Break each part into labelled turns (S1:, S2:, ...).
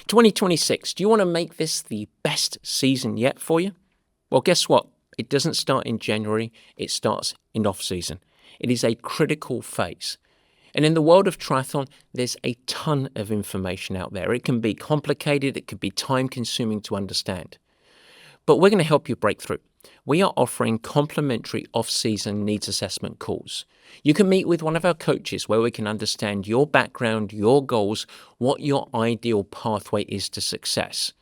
S1: 2026, do you want to make this the best season yet for you? Well, guess what? It doesn't start in January, it starts in off-season. It is a critical phase. And in the world of triathlon, there's a ton of information out there. It can be complicated, it could be time-consuming to understand. But we're going to help you break through. We are offering complimentary off-season needs assessment calls. You can meet with one of our coaches where we can understand your background, your goals, what your ideal pathway is to success.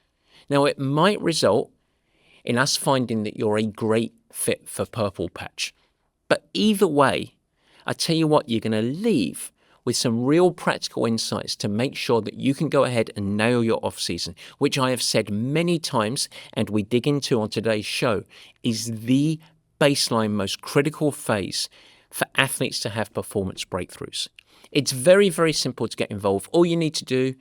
S1: Now, it might result in us finding that you're a great fit for Purple Patch. But either way, I tell you what, you're going to leave with some real practical insights to make sure that you can go ahead and nail your off-season, which I have said many times and we dig into on today's show, is the baseline, most critical phase for athletes to have performance breakthroughs. It's very, very simple to get involved. All you need to do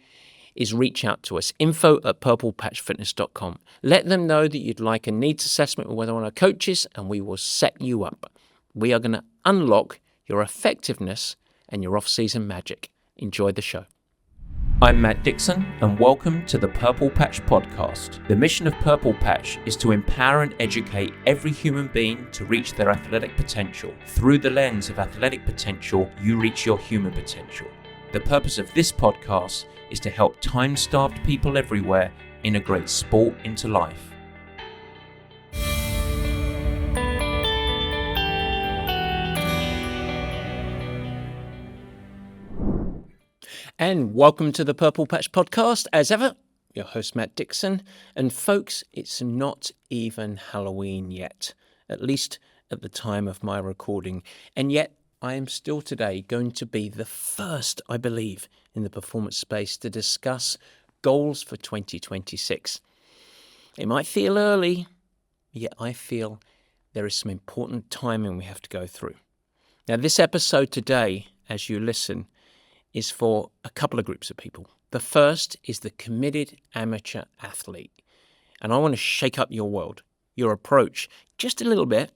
S1: is reach out to us, info@purplepatchfitness.com. Let them know that you'd like a needs assessment with one of our coaches and we will set you up. We are going to unlock your effectiveness and your off-season magic. Enjoy the show. I'm Matt Dixon and welcome to the Purple Patch Podcast. The mission of Purple Patch is to empower and educate every human being to reach their athletic potential. Through the lens of athletic potential, you reach your human potential. The purpose of this podcast is to help time-starved people everywhere integrate sport into life. And welcome to the Purple Patch Podcast. As ever, your host Matt Dixon. And folks, it's not even Halloween yet, at least at the time of my recording. And yet, I am still today going to be the first, I believe, in the performance space to discuss goals for 2026. It might feel early, yet I feel there is some important timing we have to go through. Now, this episode today, as you listen, is for a couple of groups of people. The first is the committed amateur athlete. And I want to shake up your world, your approach, just a little bit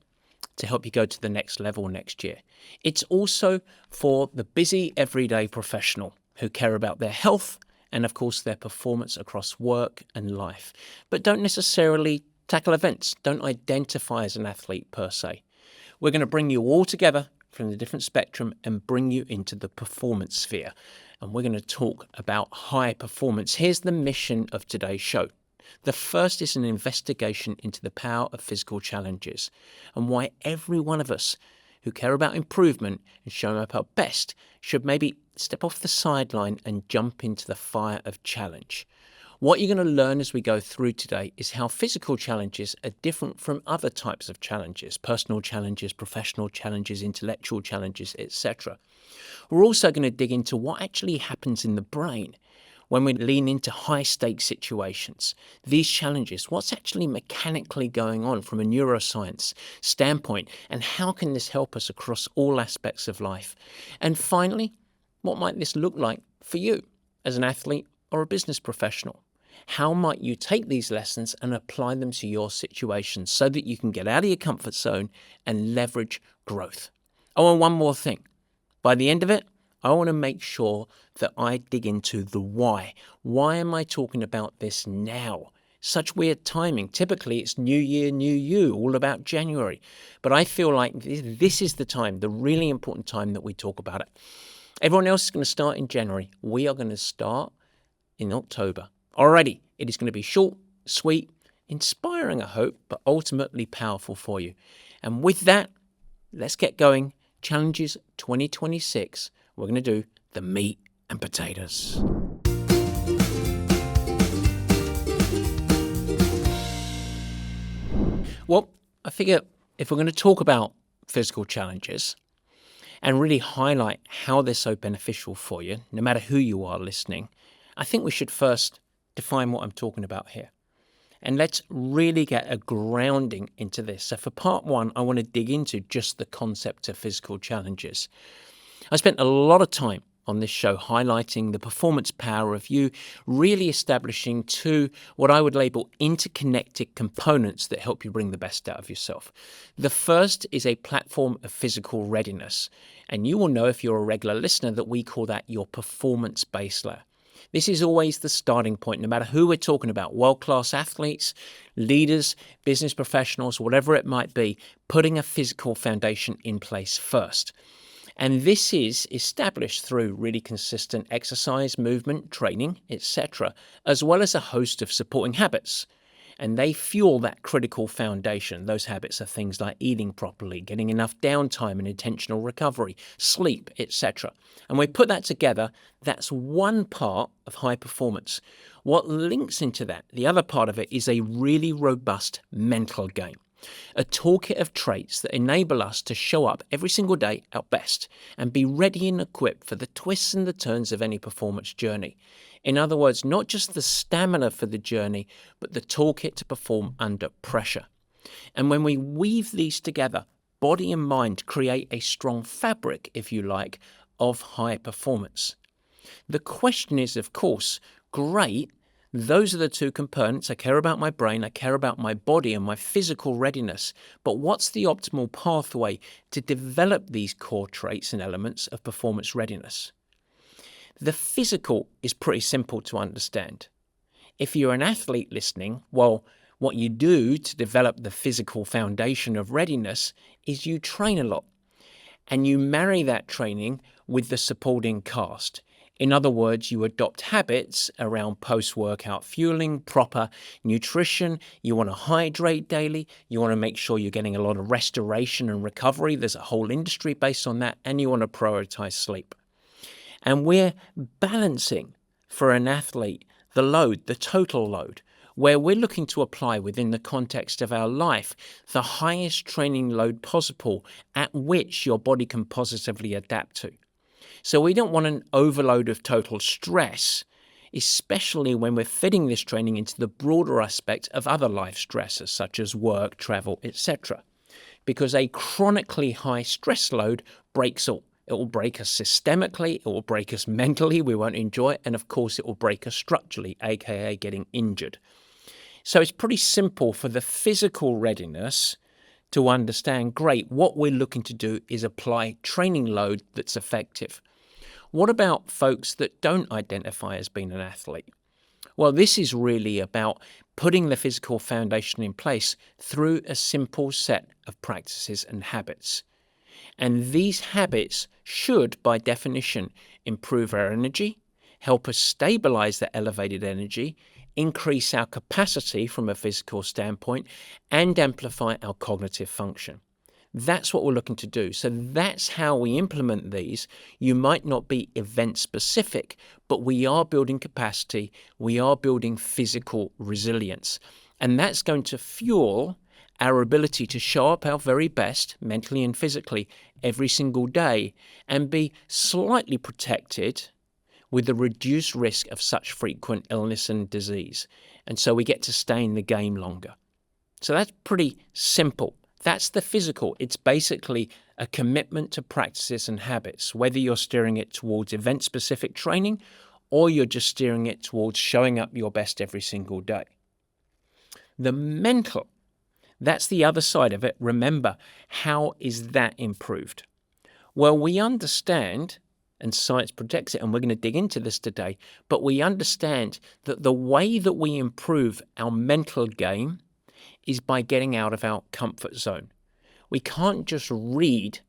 S1: to help you go to the next level next year. It's also for the busy everyday professional who care about their health and, of course, their performance across work and life, but don't necessarily tackle events, don't identify as an athlete per se. We're going to bring you all together from the different spectrum and bring you into the performance sphere. And we're going to talk about high performance. Here's the mission of today's show. The first is an investigation into the power of physical challenges and why every one of us who care about improvement and showing up our best should maybe step off the sideline and jump into the fire of challenge. What you're going to learn as we go through today is how physical challenges are different from other types of challenges, personal challenges, professional challenges, intellectual challenges, etc. We're also going to dig into what actually happens in the brain when we lean into high-stakes situations. These challenges, what's actually mechanically going on from a neuroscience standpoint, and how can this help us across all aspects of life? And finally, what might this look like for you as an athlete or a business professional? How might you take these lessons and apply them to your situation so that you can get out of your comfort zone and leverage growth? Oh, and one more thing. By the end of it, I want to make sure that I dig into the why. Why am I talking about this now? Such weird timing. Typically, it's New Year, New You, all about January. But I feel like this is the time, the really important time that we talk about it. Everyone else is going to start in January. We are going to start in October. Alrighty, it is going to be short, sweet, inspiring, I hope, but ultimately powerful for you. And with that, let's get going. Challenges 2026. We're going to do the meat and potatoes. Well, I figure if we're going to talk about physical challenges and really highlight how they're so beneficial for you, no matter who you are listening, I think we should first define what I'm talking about here. And let's really get a grounding into this. So for part one, I want to dig into just the concept of physical challenges. I spent a lot of time on this show highlighting the performance power of you really establishing two, what I would label interconnected components that help you bring the best out of yourself. The first is a platform of physical readiness. And you will know if you're a regular listener that we call that your performance base layer. This is always the starting point, no matter who we're talking about, world-class athletes, leaders, business professionals, whatever it might be, putting a physical foundation in place first. And this is established through really consistent exercise, movement, training, etc., as well as a host of supporting habits. And they fuel that critical foundation. Those habits are things like eating properly, getting enough downtime and intentional recovery, sleep, etc. And we put that together, that's one part of high performance. What links into that, the other part of it, is a really robust mental game. A toolkit of traits that enable us to show up every single day our best and be ready and equipped for the twists and the turns of any performance journey. In other words, not just the stamina for the journey, but the toolkit to perform under pressure. And when we weave these together, body and mind create a strong fabric, if you like, of high performance. The question is, of course, great, those are the two components. I care about my brain, I care about my body and my physical readiness. But what's the optimal pathway to develop these core traits and elements of performance readiness? The physical is pretty simple to understand. If you're an athlete listening, well, what you do to develop the physical foundation of readiness is you train a lot. And you marry that training with the supporting cast. In other words, you adopt habits around post-workout fueling, proper nutrition. You want to hydrate daily. You want to make sure you're getting a lot of restoration and recovery. There's a whole industry based on that. And you want to prioritize sleep. And we're balancing for an athlete the load, the total load, where we're looking to apply within the context of our life the highest training load possible at which your body can positively adapt to. So we don't want an overload of total stress, especially when we're fitting this training into the broader aspect of other life stresses such as work, travel, etc. Because a chronically high stress load breaks all. It will break us systemically, it will break us mentally, we won't enjoy it, and of course it will break us structurally, aka getting injured. So it's pretty simple for the physical readiness to understand, great, what we're looking to do is apply training load that's effective. What about folks that don't identify as being an athlete? Well, this is really about putting the physical foundation in place through a simple set of practices and habits. And these habits should, by definition, improve our energy, help us stabilize that elevated energy, increase our capacity from a physical standpoint, and amplify our cognitive function. That's what we're looking to do. So that's how we implement these. You might not be event specific, but we are building capacity. We are building physical resilience. And that's going to fuel our ability to show up our very best, mentally and physically, every single day and be slightly protected with the reduced risk of such frequent illness and disease. And so we get to stay in the game longer. So that's pretty simple. That's the physical. It's basically a commitment to practices and habits, whether you're steering it towards event-specific training or you're just steering it towards showing up your best every single day. The mental, that's the other side of it. Remember, how is that improved? Well, we understand, and science projects it, and we're going to dig into this today, but we understand that the way that we improve our mental game is by getting out of our comfort zone. We can't just read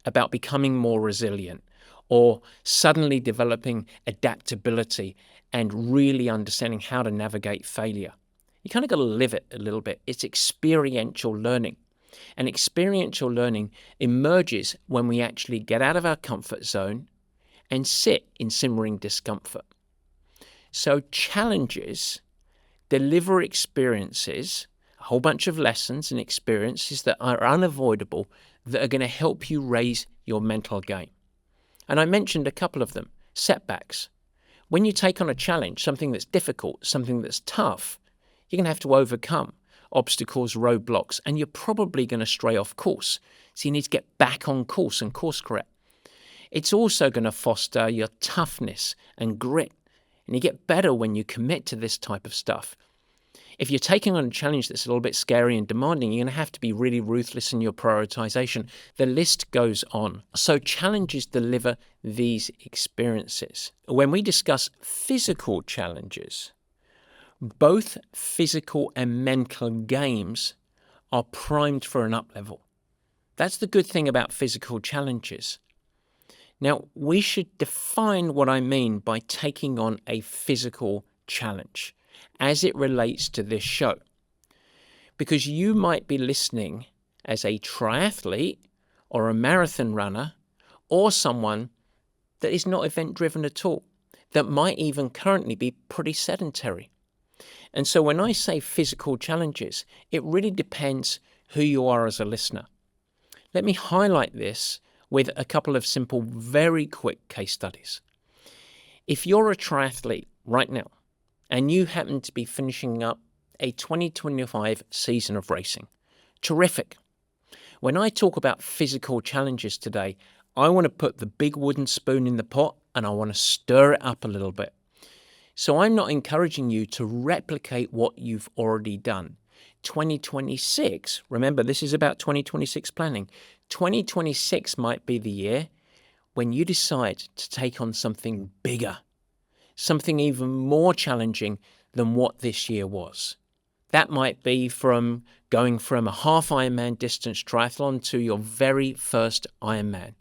S1: about becoming more resilient or suddenly developing adaptability and really understanding how to navigate failure. You kind of got to live it a little bit. It's experiential learning. And experiential learning emerges when we actually get out of our comfort zone and sit in simmering discomfort. So challenges deliver experiences, a whole bunch of lessons and experiences that are unavoidable that are going to help you raise your mental game. And I mentioned a couple of them. Setbacks. When you take on a challenge, something that's difficult, something that's tough, you're going to have to overcome obstacles, roadblocks, and you're probably going to stray off course. So you need to get back on course and course correct. It's also going to foster your toughness and grit. And you get better when you commit to this type of stuff. If you're taking on a challenge that's a little bit scary and demanding, you're going to have to be really ruthless in your prioritization. The list goes on. So challenges deliver these experiences. When we discuss physical challenges, both physical and mental games are primed for an up level. That's the good thing about physical challenges. Now, we should define what I mean by taking on a physical challenge as it relates to this show. Because you might be listening as a triathlete or a marathon runner or someone that is not event-driven at all, that might even currently be pretty sedentary. And so when I say physical challenges, it really depends who you are as a listener. Let me highlight this with a couple of simple, very quick case studies. If you're a triathlete right now, and you happen to be finishing up a 2025 season of racing, terrific. When I talk about physical challenges today, I want to put the big wooden spoon in the pot and I want to stir it up a little bit. So I'm not encouraging you to replicate what you've already done. 2026, remember this is about 2026 planning. 2026 might be the year when you decide to take on something bigger, something even more challenging than what this year was. That might be from going from a half Ironman distance triathlon to your very first Ironman.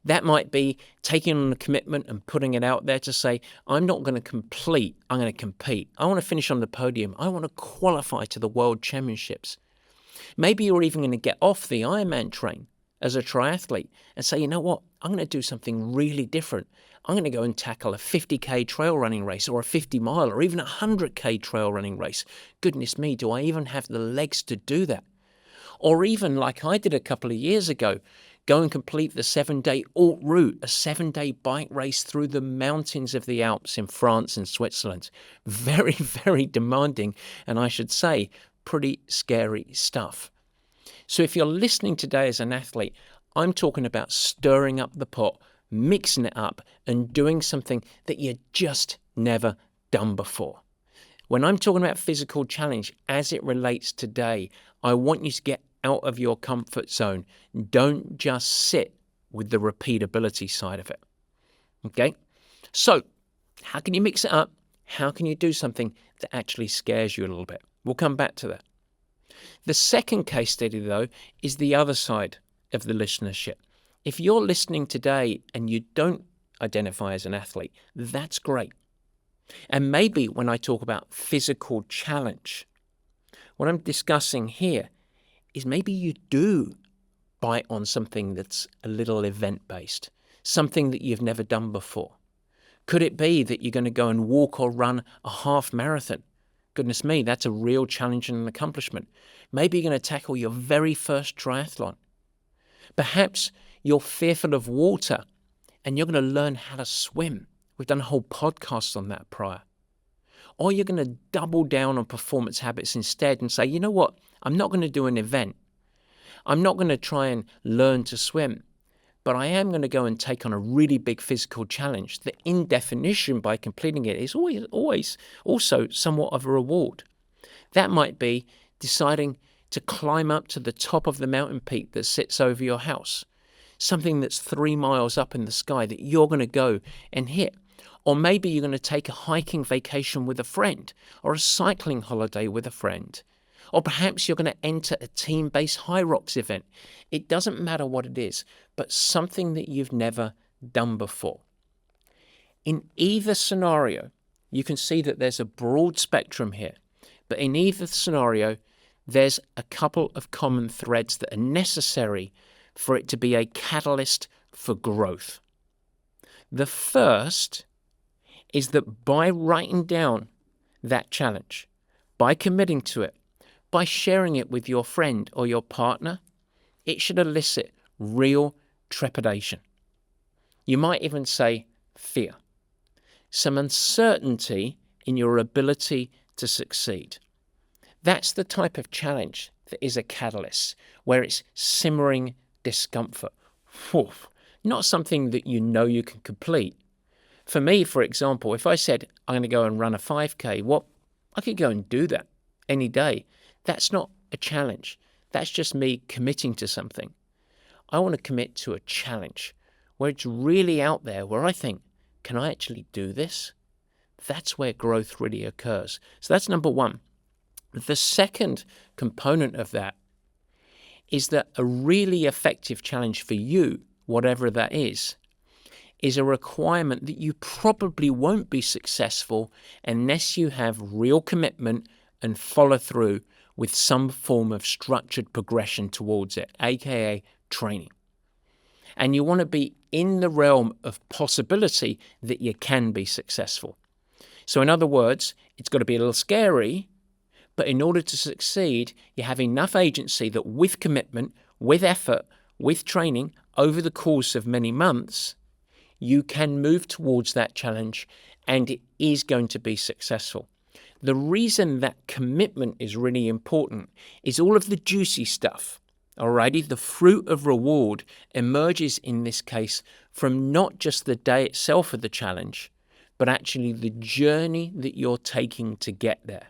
S1: That might be taking on a commitment and putting it out there to say, I'm not going to complete, I'm going to compete. I want to finish on the podium. I want to qualify to the World Championships. Maybe you're even going to get off the Ironman train as a triathlete and say, you know what, I'm going to do something really different. I'm going to go and tackle a 50k trail running race or a 50 mile or even a 100k trail running race. Goodness me, do I even have the legs to do that? Or even like I did a couple of years ago, go and complete the 7-day alt route, a 7-day bike race through the mountains of the Alps in France and Switzerland. Very, very demanding, and I should say, pretty scary stuff. So if you're listening today as an athlete, I'm talking about stirring up the pot, mixing it up, and doing something that you just never done before. When I'm talking about physical challenge as it relates today, I want you to get out of your comfort zone. Don't just sit with the repeatability side of it. Okay? So, how can you mix it up? How can you do something that actually scares you a little bit? We'll come back to that. The second case study, though, is the other side of the listenership. If you're listening today and you don't identify as an athlete, that's great. And maybe when I talk about physical challenge, what I'm discussing here is maybe you do bite on something that's a little event-based, something that you've never done before. Could it be that you're going to go and walk or run a half marathon? Goodness me, that's a real challenge and an accomplishment. Maybe you're going to tackle your very first triathlon. Perhaps you're fearful of water and you're going to learn how to swim. We've done a whole podcast on that prior. Or you're going to double down on performance habits instead and say, you know what, I'm not going to do an event. I'm not going to try and learn to swim, but I am going to go and take on a really big physical challenge that in definition by completing it is always also somewhat of a reward. That might be deciding to climb up to the top of the mountain peak that sits over your house, something that's 3 miles up in the sky that you're going to go and hit. Or maybe you're going to take a hiking vacation with a friend or a cycling holiday with a friend. Or perhaps you're going to enter a team-based high rocks event. It doesn't matter what it is, but something that you've never done before. In either scenario, you can see that there's a broad spectrum here. But in either scenario, there's a couple of common threads that are necessary for it to be a catalyst for growth. The first is that by writing down that challenge, by committing to it, by sharing it with your friend or your partner, it should elicit real trepidation. You might even say fear, some uncertainty in your ability to succeed. That's the type of challenge that is a catalyst, where it's simmering discomfort. Whew. Not something that you know you can complete. For me, for example, if I said, I'm going to go and run a 5K, well, I could go and do that. any day. That's not a challenge. That's just me committing to something. I want to commit to a challenge where it's really out there, where I think, can I actually do this? That's where growth really occurs. So that's number one. The second component of that is that a really effective challenge for you, whatever that is a requirement that you probably won't be successful unless you have real commitment and follow through with some form of structured progression towards it, aka training. And you want to be in the realm of possibility that you can be successful. So in other words, it's got to be a little scary, but in order to succeed, you have enough agency that with commitment, with effort, with training over the course of many months, you can move towards that challenge and it is going to be successful. The reason that commitment is really important is all of the juicy stuff, alrighty, the fruit of reward emerges in this case from not just the day itself of the challenge, but actually the journey that you're taking to get there.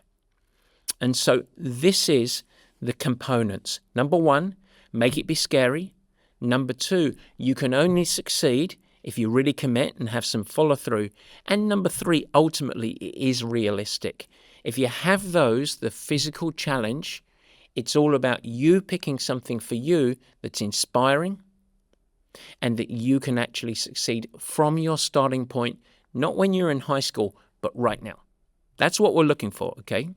S1: And so this is the components. Number one, make it be scary. Number two, you can only succeed if you really commit and have some follow through. And number three, ultimately, it is realistic. If you have those, the physical challenge, it's all about you picking something for you that's inspiring and that you can actually succeed from your starting point, not when you're in high school, but right now. That's what we're looking for, okay?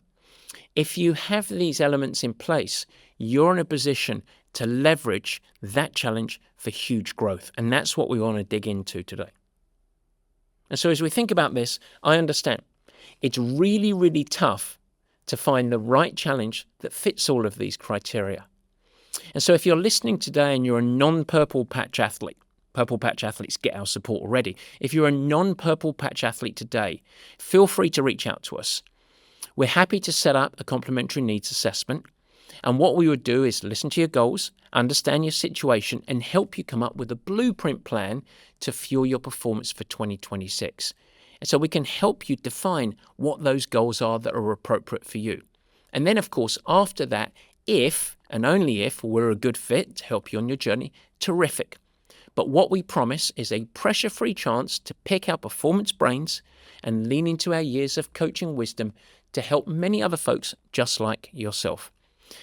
S1: If you have these elements in place, you're in a position to leverage that challenge for huge growth. And that's what we want to dig into today. And so as we think about this, I understand it's really, really tough to find the right challenge that fits all of these criteria. And so if you're listening today and you're a non-purple patch athlete, purple patch athletes get our support already. If you're a non-purple patch athlete today, feel free to reach out to us. We're happy to set up a complimentary needs assessment. And what we would do is listen to your goals, understand your situation, and help you come up with a blueprint plan to fuel your performance for 2026. And so we can help you define what those goals are that are appropriate for you. And then, of course, after that, if and only if we're a good fit to help you on your journey, terrific. But what we promise is a pressure-free chance to pick our performance brains and lean into our years of coaching wisdom to help many other folks just like yourself.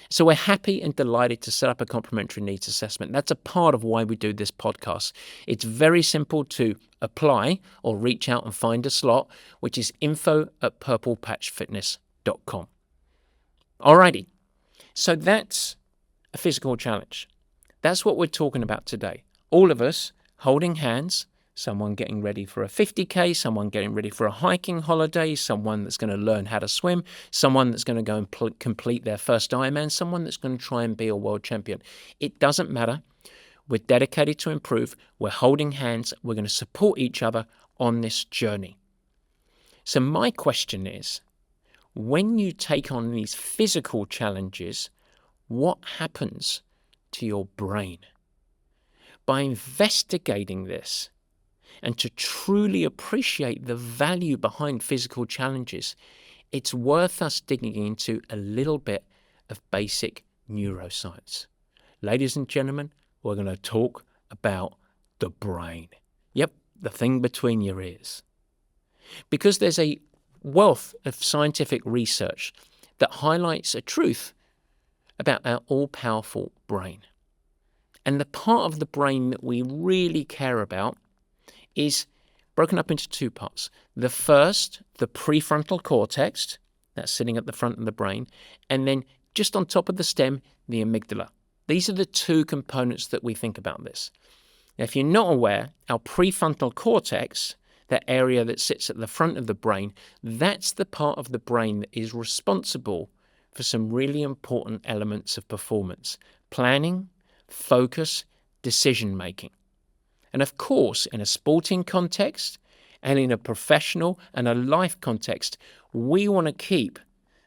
S1: So we're happy and delighted to set up a complimentary needs assessment. That's a part of why we do this podcast. It's very simple to apply or reach out and find a slot, which is info@purplepatchfitness.com. Alrighty, so that's a physical challenge. That's what we're talking about today. All of us holding hands, someone getting ready for a 50K, someone getting ready for a hiking holiday, someone that's going to learn how to swim, someone that's going to go and complete their first Ironman, someone that's going to try and be a world champion. It doesn't matter. We're dedicated to improve. We're holding hands. We're going to support each other on this journey. So my question is, when you take on these physical challenges, what happens to your brain? By investigating this, and to truly appreciate the value behind physical challenges, it's worth us digging into a little bit of basic neuroscience. Ladies and gentlemen, we're going to talk about the brain. Yep, the thing between your ears. Because there's a wealth of scientific research that highlights a truth about our all-powerful brain. And the part of the brain that we really care about is broken up into two parts. The first, the prefrontal cortex, that's sitting at the front of the brain, and then just on top of the stem, the amygdala. These are the two components that we think about this. Now, if you're not aware, our prefrontal cortex, that area that sits at the front of the brain, that's the part of the brain that is responsible for some really important elements of performance: planning, focus, decision-making. And of course, in a sporting context and in a professional and a life context, we want to keep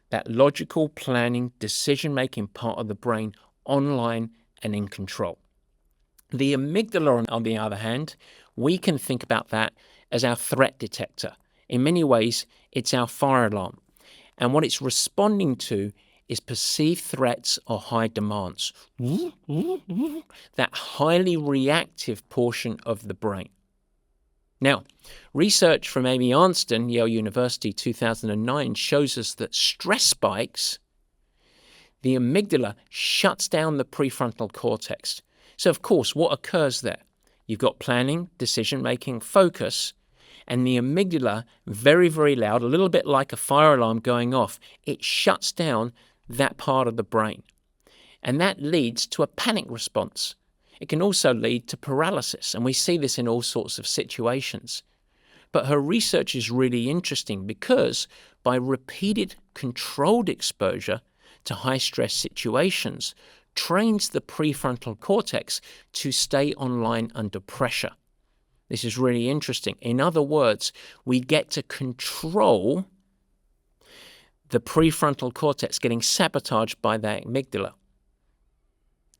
S1: that logical planning, decision-making part of the brain online and in control. The amygdala, on the other hand, we can think about that as our threat detector. In many ways, it's our fire alarm. And what it's responding to is perceived threats or high demands. That highly reactive portion of the brain. Now, research from Amy Arnston, Yale University, 2009, shows us that stress spikes, the amygdala shuts down the prefrontal cortex. So, of course, what occurs there? You've got planning, decision-making, focus, and the amygdala, very, very loud, a little bit like a fire alarm going off. It shuts down that part of the brain. And that leads to a panic response. It can also lead to paralysis, and we see this in all sorts of situations. But her research is really interesting because by repeated controlled exposure to high-stress situations, trains the prefrontal cortex to stay online under pressure. This is really interesting. In other words, we get to control the prefrontal cortex getting sabotaged by the amygdala.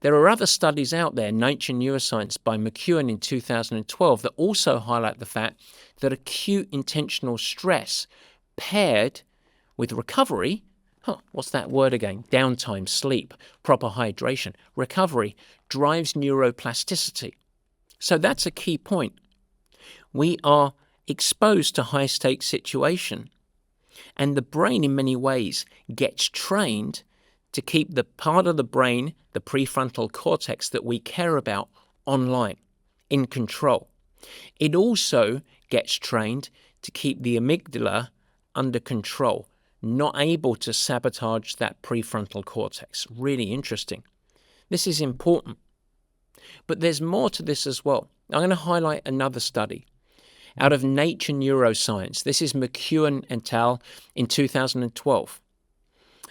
S1: There are other studies out there, Nature Neuroscience by McEwen in 2012, that also highlight the fact that acute intentional stress paired with recovery, what's that word again? Downtime, sleep, proper hydration, recovery drives neuroplasticity. So that's a key point. We are exposed to high-stakes situation, and the brain in many ways gets trained to keep the part of the brain, the prefrontal cortex that we care about, online, in control. It also gets trained to keep the amygdala under control, not able to sabotage that prefrontal cortex. Really interesting. This is important. But there's more to this as well. I'm going to highlight another study out of Nature Neuroscience. This is McEwen et al. In 2012.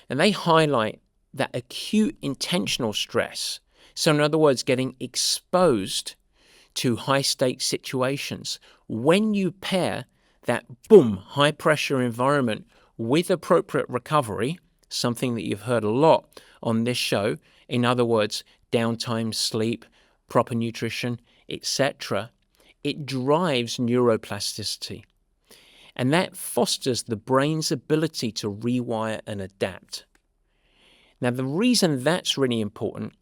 S1: And they highlight that acute intentional stress, so in other words, getting exposed to high-stakes situations, when you pair that, boom, high-pressure environment with appropriate recovery, something that you've heard a lot on this show, in other words, downtime, sleep, proper nutrition, etc., it drives neuroplasticity. And that fosters the brain's ability to rewire and adapt. Now, the reason that's really important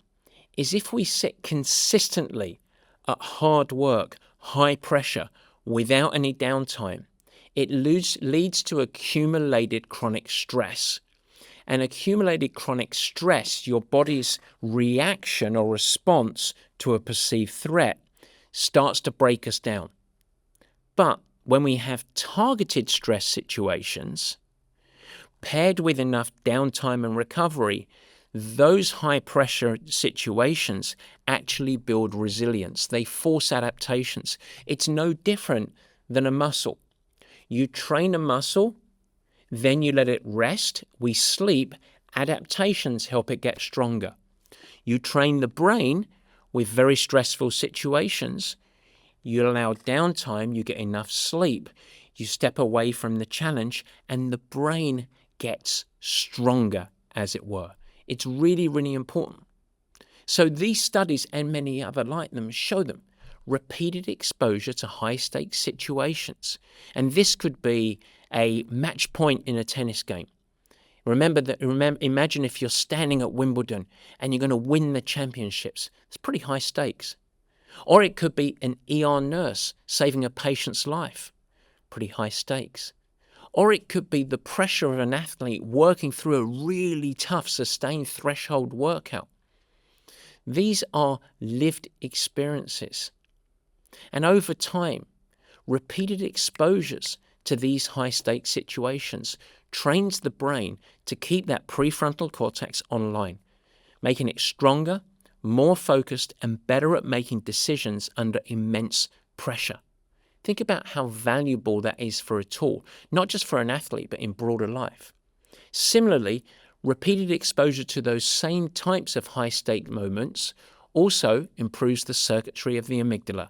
S1: is if we sit consistently at hard work, high pressure, without any downtime, it leads to accumulated chronic stress. And accumulated chronic stress, your body's reaction or response to a perceived threat, starts to break us down. But when we have targeted stress situations, paired with enough downtime and recovery, those high-pressure situations actually build resilience. They force adaptations. It's no different than a muscle. You train a muscle, then you let it rest, we sleep, adaptations help it get stronger. You train the brain with very stressful situations, you allow downtime, you get enough sleep, you step away from the challenge, and the brain gets stronger, as it were. It's really, really important. So these studies and many other like them show them repeated exposure to high-stakes situations. And this could be a match point in a tennis game. Imagine if you're standing at Wimbledon and you're going to win the championships. It's pretty high stakes. Or it could be an ER nurse saving a patient's life. Pretty high stakes. Or it could be the pressure of an athlete working through a really tough, sustained threshold workout. These are lived experiences. And over time, repeated exposures to these high-stakes situations trains the brain to keep that prefrontal cortex online, making it stronger, more focused, and better at making decisions under immense pressure. Think about how valuable that is for a tool, not just for an athlete, but in broader life. Similarly, repeated exposure to those same types of high-stake moments also improves the circuitry of the amygdala.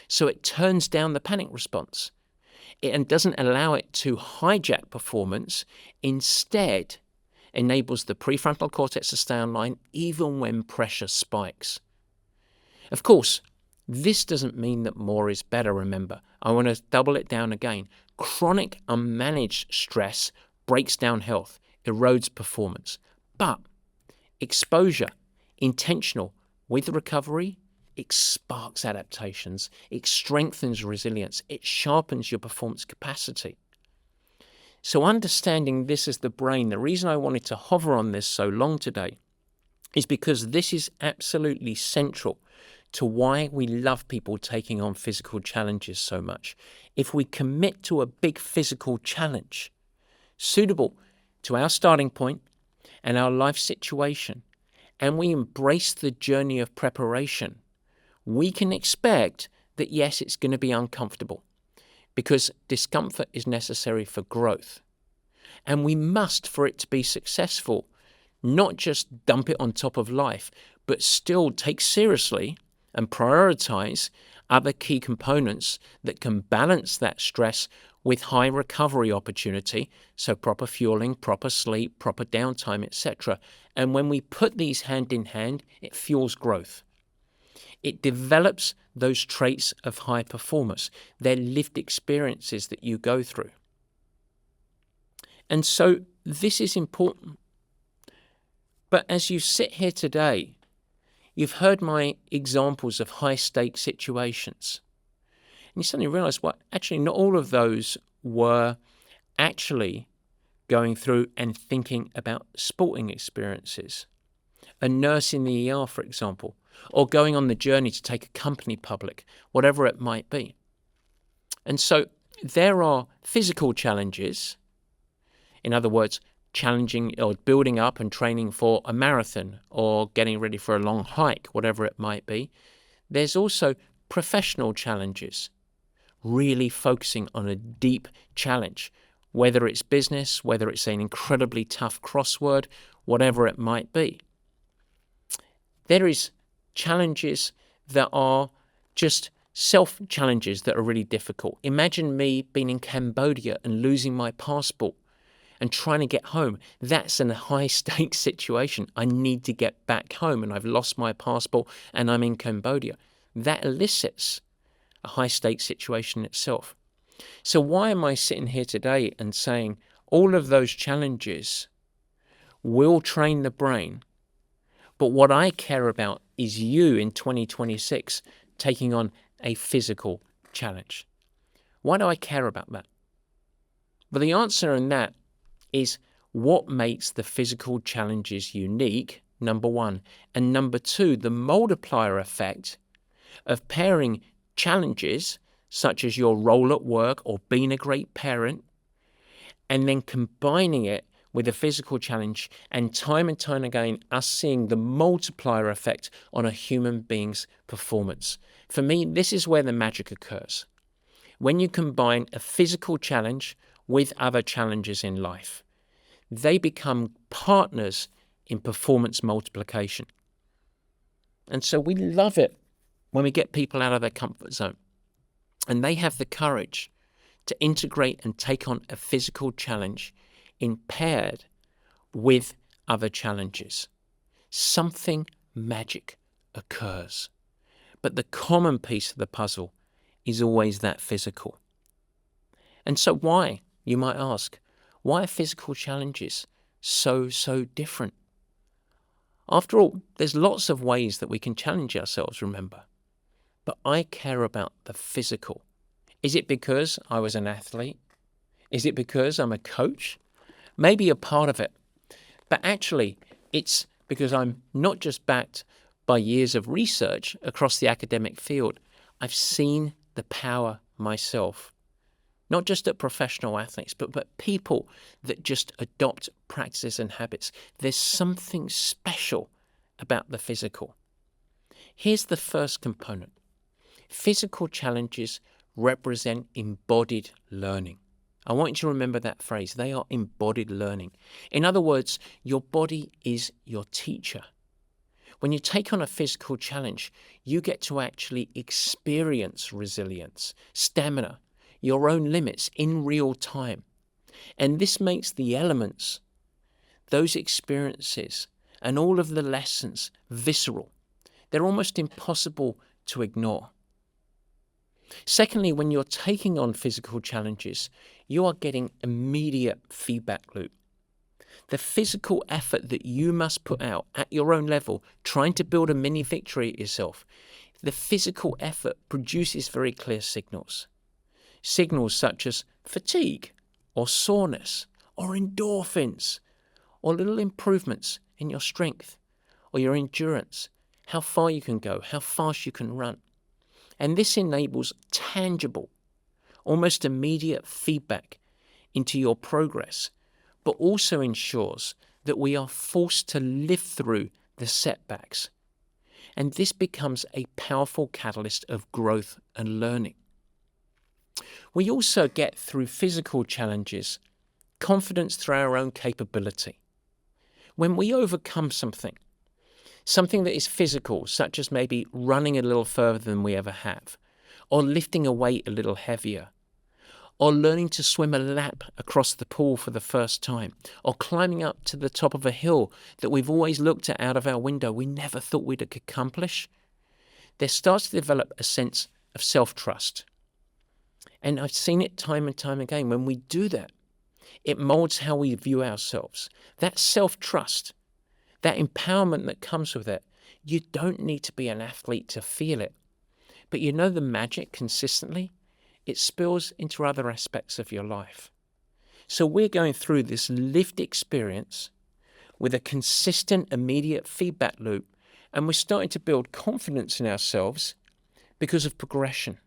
S1: So it turns down the panic response. And doesn't allow it to hijack performance, instead enables the prefrontal cortex to stay online even when pressure spikes. Of course, this doesn't mean that more is better, remember. I want to double it down again. Chronic unmanaged stress breaks down health, erodes performance. But exposure, intentional, with recovery, it sparks adaptations, it strengthens resilience, it sharpens your performance capacity. So understanding this as the brain, the reason I wanted to hover on this so long today is because this is absolutely central to why we love people taking on physical challenges so much. If we commit to a big physical challenge suitable to our starting point and our life situation, and we embrace the journey of preparation, we can expect that, yes, it's going to be uncomfortable because discomfort is necessary for growth. And we must, for it to be successful, not just dump it on top of life, but still take seriously and prioritize other key components that can balance that stress with high recovery opportunity, so proper fueling, proper sleep, proper downtime, etc. And when we put these hand in hand, it fuels growth. It develops those traits of high performers, their lived experiences that you go through. And so this is important. But as you sit here today, you've heard my examples of high-stake situations. And you suddenly realize, well, actually not all of those were actually going through and thinking about sporting experiences. A nurse in the ER, for example, or going on the journey to take a company public, whatever it might be. And so there are physical challenges, in other words, challenging or building up and training for a marathon or getting ready for a long hike, whatever it might be. There's also professional challenges, really focusing on a deep challenge, whether it's business, whether it's an incredibly tough crossword, whatever it might be. There is challenges that are just self-challenges that are really difficult. Imagine me being in Cambodia and losing my passport and trying to get home. That's a high-stakes situation. I need to get back home and I've lost my passport and I'm in Cambodia. That elicits a high-stakes situation itself. So why am I sitting here today and saying all of those challenges will train the brain, but what I care about is you in 2026 taking on a physical challenge? Why do I care about that? Well, the answer in that is what makes the physical challenges unique, number one. And number two, the multiplier effect of pairing challenges such as your role at work or being a great parent, and then combining it with a physical challenge, and time again, us seeing the multiplier effect on a human being's performance. For me, this is where the magic occurs. When you combine a physical challenge with other challenges in life, they become partners in performance multiplication. And so we love it when we get people out of their comfort zone and they have the courage to integrate and take on a physical challenge paired with other challenges. Something magic occurs. But the common piece of the puzzle is always that physical. And so why, you might ask, why are physical challenges so different? After all, there's lots of ways that we can challenge ourselves, remember. But I care about the physical. Is it because I was an athlete? Is it because I'm a coach? Maybe a part of it. But actually, it's because I'm not just backed by years of research across the academic field. I've seen the power myself. Not just at professional athletes, but people that just adopt practices and habits. There's something special about the physical. Here's the first component. Physical challenges represent embodied learning. I want you to remember that phrase. They are embodied learning. In other words, your body is your teacher. When you take on a physical challenge, you get to actually experience resilience, stamina, your own limits in real time. And this makes the elements, those experiences, and all of the lessons visceral. They're almost impossible to ignore. Secondly, when you're taking on physical challenges, you are getting immediate feedback loop. The physical effort that you must put out at your own level, trying to build a mini victory at yourself, the physical effort produces very clear signals. Signals such as fatigue or soreness or endorphins or little improvements in your strength or your endurance, how far you can go, how fast you can run. And this enables tangible, almost immediate feedback into your progress, but also ensures that we are forced to live through the setbacks. And this becomes a powerful catalyst of growth and learning. We also get, through physical challenges, confidence through our own capability. When we overcome something that is physical, such as maybe running a little further than we ever have, or lifting a weight a little heavier, or learning to swim a lap across the pool for the first time, or climbing up to the top of a hill that we've always looked at out of our window we never thought we'd accomplish, there starts to develop a sense of self-trust. And I've seen it time and time again. When we do that, it molds how we view ourselves. That self-trust, that empowerment that comes with it, you don't need to be an athlete to feel it. But you know the magic consistently? It spills into other aspects of your life. So we're going through this lived experience with a consistent, immediate feedback loop, and we're starting to build confidence in ourselves because of progression.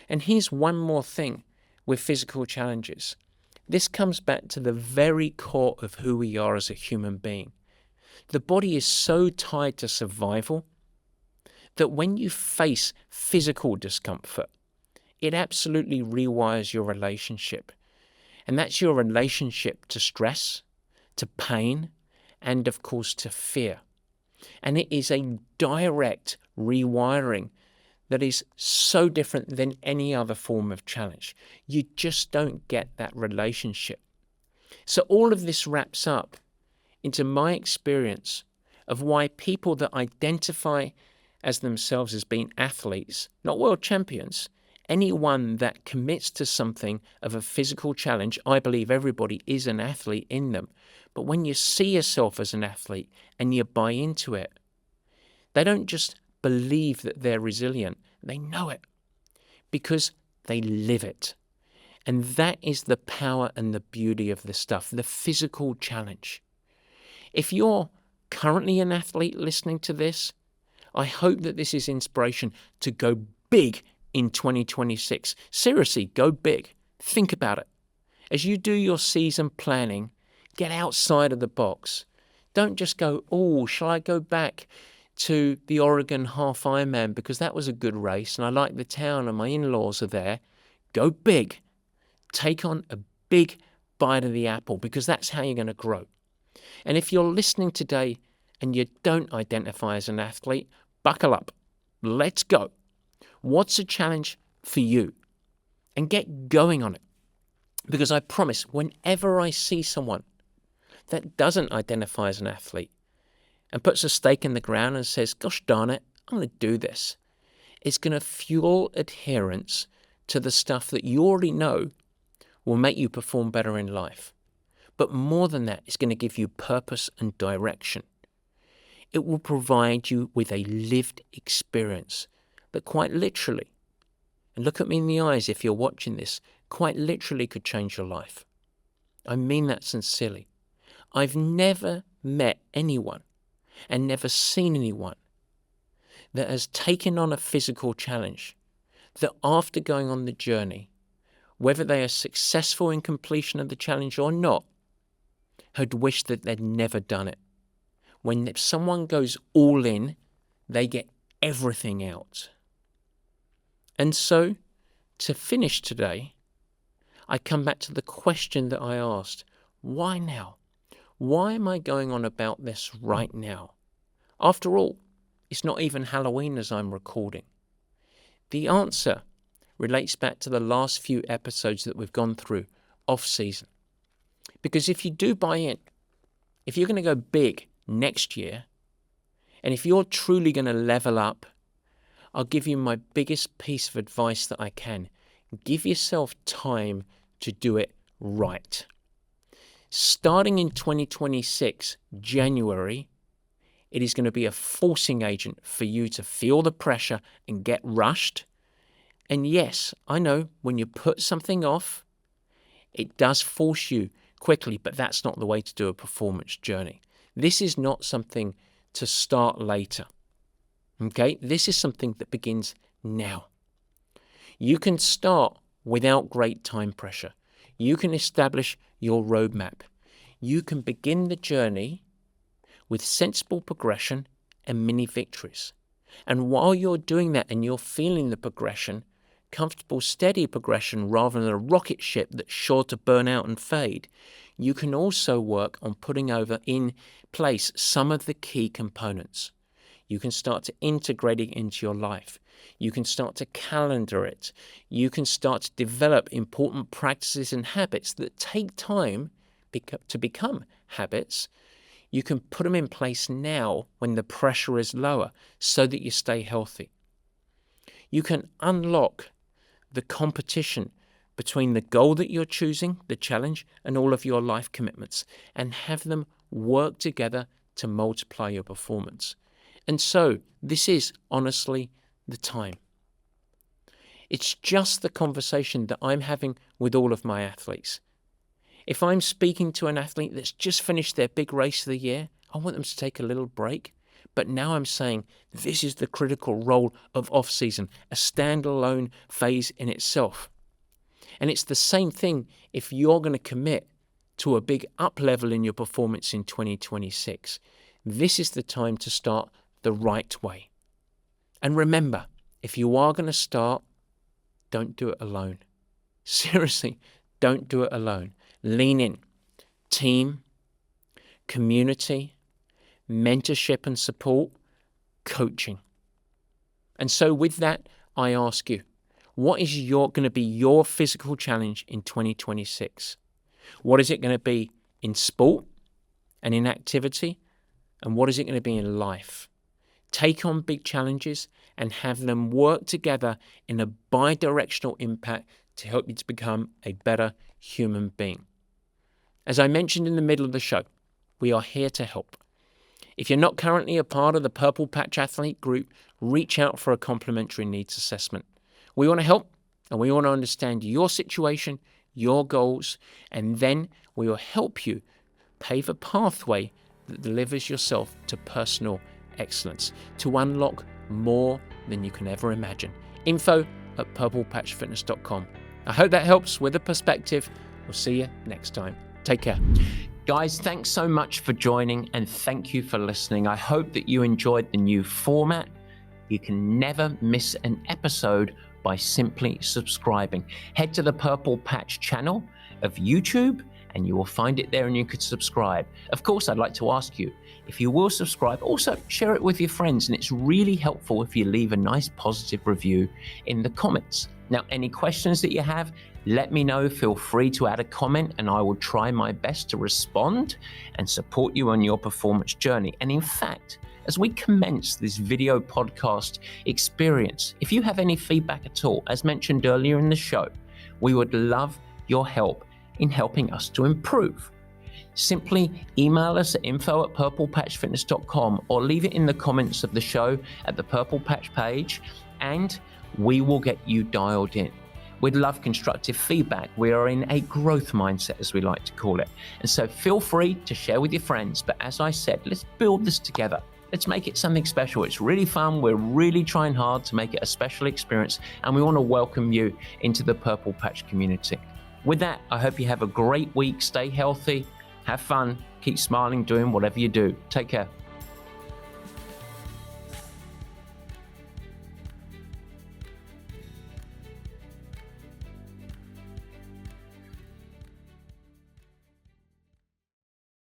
S1: And here's one more thing with physical challenges. This comes back to the very core of who we are as a human being. The body is so tied to survival that when you face physical discomfort, it absolutely rewires your relationship. And that's your relationship to stress, to pain, and of course to fear. And it is a direct rewiring that is so different than any other form of challenge. You just don't get that relationship. So all of this wraps up into my experience of why people that identify as themselves as being athletes, not world champions, anyone that commits to something of a physical challenge, I believe everybody is an athlete in them. But when you see yourself as an athlete and you buy into it, they don't just believe that they're resilient, they know it because they live it. And that is the power and the beauty of this stuff, the physical challenge. If you're currently an athlete listening to this, I hope that this is inspiration to go big in 2026. Seriously, go big. Think about it. As you do your season planning, get outside of the box. Don't just go, oh, shall I go back to the Oregon Half Ironman because that was a good race and I like the town and my in-laws are there. Go big. Take on a big bite of the apple because that's how you're going to grow. And if you're listening today and you don't identify as an athlete, buckle up. Let's go. What's a challenge for you? And get going on it. Because I promise, whenever I see someone that doesn't identify as an athlete and puts a stake in the ground and says, gosh darn it, I'm going to do this, it's going to fuel adherence to the stuff that you already know will make you perform better in life. But more than that, it's going to give you purpose and direction. It will provide you with a lived experience that quite literally, and look at me in the eyes if you're watching this, quite literally could change your life. I mean that sincerely. I've never met anyone and never seen anyone that has taken on a physical challenge that after going on the journey, whether they are successful in completion of the challenge or not, had wished that they'd never done it. When someone goes all in, they get everything out. And so, to finish today, I come back to the question that I asked. Why now? Why am I going on about this right now? After all, it's not even Halloween as I'm recording. The answer relates back to the last few episodes that we've gone through off-season. Because if you do buy in, if you're going to go big next year, and if you're truly going to level up, I'll give you my biggest piece of advice that I can. Give yourself time to do it right. Starting in 2026, January, it is going to be a forcing agent for you to feel the pressure and get rushed. And yes, I know when you put something off, it does force you quickly, but that's not the way to do a performance journey. This is not something to start later. Okay? This is something that begins now. You can start without great time pressure. You can establish your roadmap. You can begin the journey with sensible progression and mini victories. And while you're doing that and you're feeling the progression, comfortable, steady progression rather than a rocket ship that's sure to burn out and fade, you can also work on putting in place some of the key components. You can start to integrate it into your life. You can start to calendar it. You can start to develop important practices and habits that take time to become habits. You can put them in place now when the pressure is lower so that you stay healthy. You can unlock the competition between the goal that you're choosing, the challenge, and all of your life commitments, and have them work together to multiply your performance. And so this is honestly the time. It's just the conversation that I'm having with all of my athletes. If I'm speaking to an athlete that's just finished their big race of the year, I want them to take a little break. But now I'm saying this is the critical role of off-season, a standalone phase in itself. And it's the same thing if you're going to commit to a big up level in your performance in 2026. This is the time to start the right way. And remember, if you are going to start, don't do it alone. Seriously, don't do it alone. Lean in. Team, community, mentorship and support, coaching. And so with that, I ask you, what is going to be your physical challenge in 2026? What is it going to be in sport and in activity? And what is it going to be in life? Take on big challenges and have them work together in a bi-directional impact to help you to become a better human being. As I mentioned in the middle of the show, we are here to help. If you're not currently a part of the Purple Patch Athlete group, reach out for a complimentary needs assessment. We want to help and we want to understand your situation, your goals, and then we will help you pave a pathway that delivers yourself to personal excellence, to unlock more than you can ever imagine. info@purplepatchfitness.com. I hope that helps with a perspective. We'll see you next time. Take care. Guys, thanks so much for joining and thank you for listening. I hope that you enjoyed the new format. You can never miss an episode by simply subscribing. Head to the Purple Patch channel of YouTube and you will find it there and you could subscribe. Of course, I'd like to ask you, if you will subscribe, also share it with your friends, and it's really helpful if you leave a nice positive review in the comments. Now, any questions that you have, let me know. Feel free to add a comment and I will try my best to respond and support you on your performance journey. And in fact, as we commence this video podcast experience, if you have any feedback at all, as mentioned earlier in the show, we would love your help in helping us to improve. Simply email us at info@purplepatchfitness.com or leave it in the comments of the show at the Purple Patch page and we will get you dialed in. We'd love constructive feedback. We are in a growth mindset, as we like to call it. And so feel free to share with your friends. But as I said, let's build this together. Let's make it something special. It's really fun. We're really trying hard to make it a special experience. And we want to welcome you into the Purple Patch community. With that, I hope you have a great week. Stay healthy. Have fun. Keep smiling, doing whatever you do. Take care.